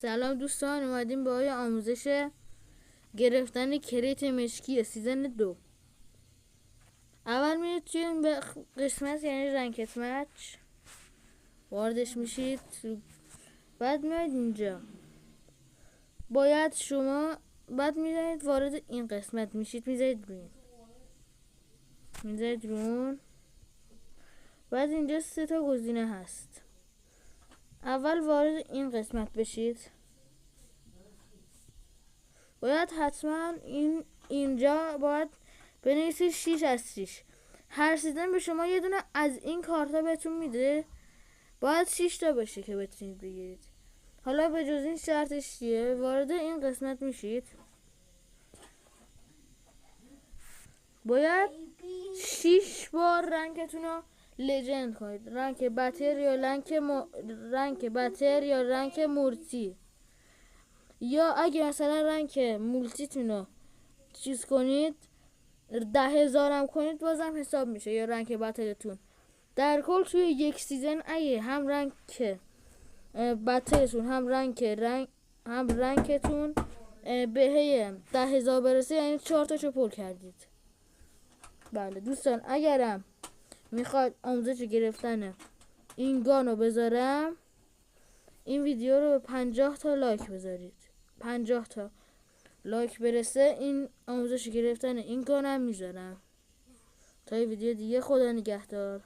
سلام دوستان، اومدیم با آموزش گرفتن کریت مشکی سیزن 2. اول میرید توی این قسمت، یعنی رنکت مچ، واردش میشید. بعد میاد اینجا، باید شما بعد میزنید وارد این قسمت میشید، میذارید رون. بعد اینجا 3 تا گزینه هست. اول وارد این قسمت بشید. باید حتما اینجا باید بنویسید 6 از 6. هر سیزن به شما یه دونه از این کارتا بهتون میده، باید 6 تا باشه که بتونید بگیرید. حالا به جز این شرطش چیه؟ وارد این قسمت میشید، باید 6 بار رنکتون رو لجند کنید. رنک بتر یا رنک بتر یا رنک مورتی، یا اگه مثلا رنک مولتیتون رو چیز کنید 10,000 هم کنید بازم حساب میشه، یا رنک بتلتون. در کل توی یک سیزن اگه هم رنک بتلتون هم رنکتون به 10,000 برسه، یعنی 4 تاشو پر کردید. بله دوستان، اگرم میخواد آموزش گرفتن این گانو بذارم، این ویدیو رو به 50 تا لایک بذارید. 50 تا لایک برسه این آموزش گرفتن این گانم میذارم. تا یه ویدیو دیگه، خدا نگهدار.